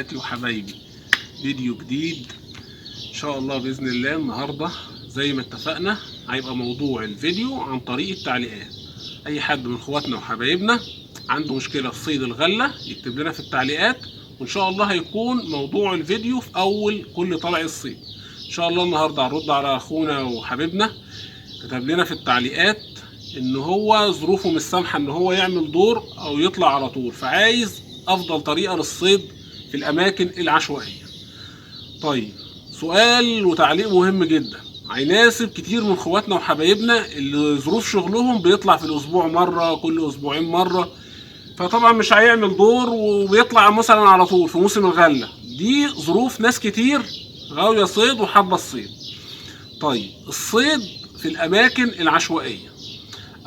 اخواتي وحبايبي، فيديو جديد ان شاء الله باذن الله. النهارده زي ما اتفقنا هيبقى موضوع الفيديو عن طريق التعليقات. اي حد من اخواتنا وحبايبنا عنده مشكله في صيد الغله يكتب لنا في التعليقات، وان شاء الله هيكون موضوع الفيديو في اول كل طلع الصيد ان شاء الله. النهارده هنرد على اخونا وحبيبنا كتب لنا في التعليقات ان هو ظروفه مش سامحه ان هو يعمل دور او يطلع على طول، فعايز افضل طريقه للصيد في الاماكن العشوائيه. طيب، سؤال وتعليق مهم جدا هيناسب كتير من اخواتنا وحبايبنا اللي ظروف شغلهم بيطلع في الاسبوع مره، كل اسبوعين مره، فطبعا مش هيعمل دور وبيطلع مثلا على طول في موسم الغله. دي ظروف ناس كتير غاويه صيد وحابه الصيد. طيب، الصيد في الاماكن العشوائيه،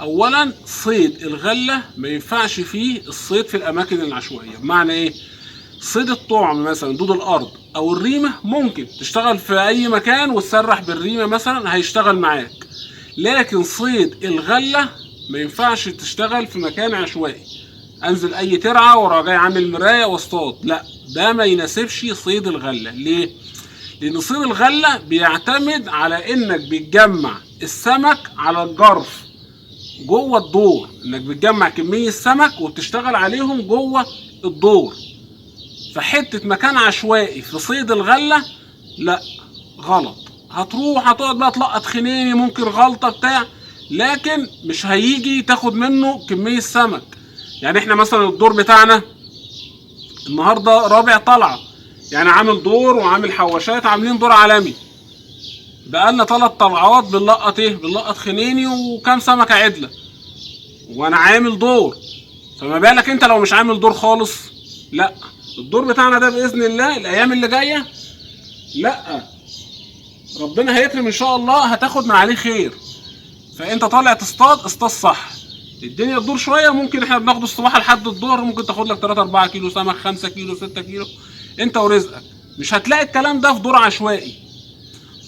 اولا صيد الغله ما ينفعش فيه الصيد في الاماكن العشوائيه. بمعنى ايه؟ صيد الطعم مثلا دود الارض او الريمه ممكن تشتغل في اي مكان وتسرح بالريمه مثلا هيشتغل معاك، لكن صيد الغله ما ينفعش تشتغل في مكان عشوائي. انزل اي ترعه ورا جاي عامل مرايه واصطاد، لا، ده ما يناسبش صيد الغله. ليه؟ لان صيد الغله بيعتمد على انك بتجمع السمك على الجرف جوه الدور، انك بتجمع كميه سمك وبتشتغل عليهم جوه الدور. فحته مكان عشوائي في صيد الغله لا، غلط. هتروح هتقعد بقى تلقط خنيني، ممكن غلطه بتاع، لكن مش هيجي تاخد منه كميه سمك. يعني احنا مثلا الدور بتاعنا النهارده رابع طلعه، يعني عامل دور وعامل حواشات، عاملين دور عالمي. بقالنا 3 طلعات بنلقط ايه؟ بنلقط خنيني وكام سمكه عدله وانا عامل دور. فما بالك انت لو مش عامل دور خالص؟ لا، الدور بتاعنا ده باذن الله الايام اللي جايه، لا، ربنا هيكرم ان شاء الله، هتاخد من عليه خير. فانت طالع تصطاد، اصطاد صح. الدنيا تدور شويه، ممكن احنا بناخد الصباحه لحد الظهر ممكن تاخد لك 3 4 كيلو سمك، 5 كيلو، 6 كيلو، انت ورزقك. مش هتلاقي الكلام ده في دور عشوائي.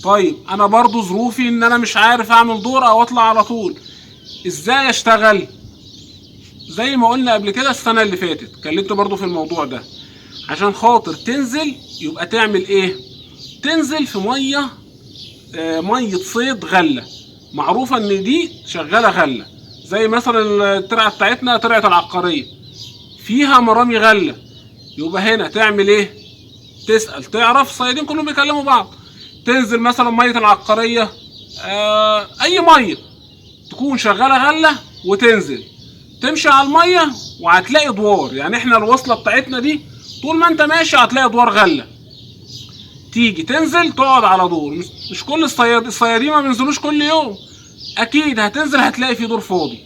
طيب، انا برضو ظروفي ان انا مش عارف اعمل دور او اطلع على طول. ازاي اشتغل؟ زي ما قلنا قبل كده السنه اللي فاتت اتكلمت برضو في الموضوع ده. عشان خاطر تنزل يبقى تعمل ايه؟ تنزل في ميه، ميه صيد غله معروفه ان دي شغاله غله. زي مثلا الترعه بتاعتنا ترعه العقاريه فيها مرامي غله. يبقى هنا تعمل ايه؟ تسال، تعرف الصيادين كلهم بيكلموا بعض. تنزل مثلا ميه العقاريه، اي ميه تكون شغاله غله، وتنزل تمشي على الميه وهتلاقي دوار. يعني احنا الوصله بتاعتنا دي طول ما انت ماشي هتلاقي دوار غله. تيجي تنزل تقعد على دور. مش كل الصيادين ما بينزلوش كل يوم، اكيد هتنزل هتلاقي في دور فاضي.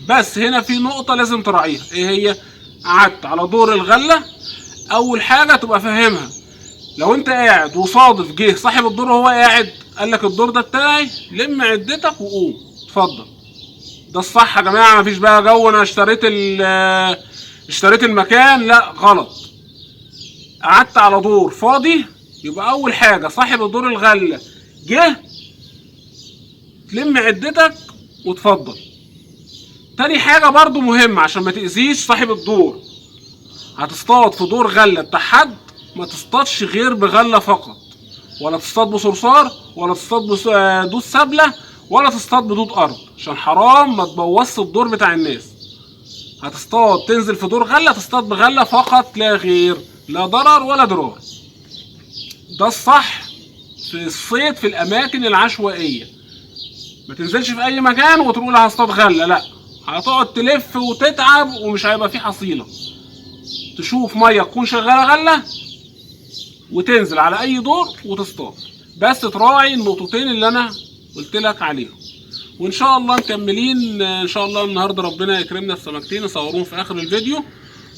بس هنا في نقطه لازم تراعيها، ايه هي؟ قعدت على دور الغله، اول حاجه تبقى فاهمها. لو انت قاعد وصادف جه صاحب الدور وهو قاعد قال لك الدور ده بتاعي، لم عدتك وقوم اتفضل. ده الصح يا جماعه. مفيش بقى جو انا اشتريت المكان، لا، غلط. قعدت على دور فاضي، يبقى اول حاجه صاحب الدور الغله جه، تلم عدتك وتفضل. تاني حاجه برضو مهمه عشان ما تاذيش صاحب الدور، هتصطاد في دور غله بتاع حد، ما تصطادش غير بغله فقط، ولا تصطاد بصرصار، ولا تصطاد بدود سبله، ولا تصطاد بدود ارض، عشان حرام ما تبوظش الدور بتاع الناس. هتصطاد تنزل في دور غله، تصطاد بغله فقط لا غير، لا ضرر ولا ضرار. ده الصح في الصيد في الاماكن العشوائيه. ما تنزلش في اي مكان وتقول هصطاد غله، لا، هتقعد تلف وتتعب ومش هيبقى في حصيله. تشوف ميه تكون شغاله غله وتنزل على اي دور وتصطاد، بس تراعي النقطتين اللي انا قلت لك عليهم. وان شاء الله مكملين ان شاء الله. النهارده ربنا يكرمنا بسمكتين نصورهم في اخر الفيديو.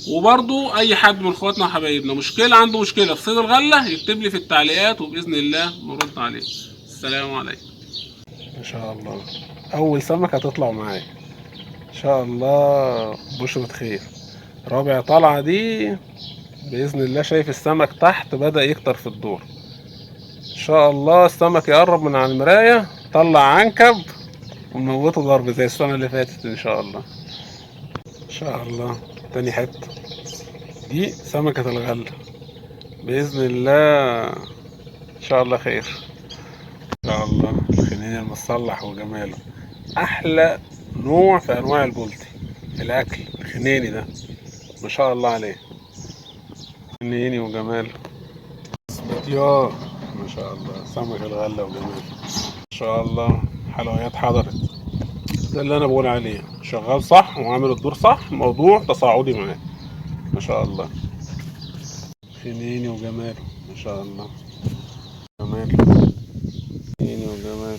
وبرضو اي حد من اخواتنا وحبايبنا عنده مشكله في صيد الغله يكتب لي في التعليقات وباذن الله نرد عليه. السلام عليكم. ان شاء الله اول سمكه هتطلع معايا ان شاء الله بشرة خير. رابع طلعه دي باذن الله. شايف السمك تحت بدأ يكتر في الدور ان شاء الله. السمك يقرب من على المرايه طلع عنكب ونموته ضرب زي السنه اللي فاتت ان شاء الله. ان شاء الله. تاني حته دي سمكه الغله بإذن الله إن شاء الله خير. إن شاء الله الخنين المصلح وجماله أحلى نوع في أنواع البلطي الأكل الخنيني ده، ما شاء الله عليه، خنيني وجماله. ياه ما شاء الله سمك الغلة وجماله ما شاء الله. حلويات حضرت، ده اللي أنا بقول عليه، شغال صح وعامل الدور صح، موضوع تصاعدي معاه ما شاء الله. خنيني وجماله ما شاء الله، جماله خنيني وجماله.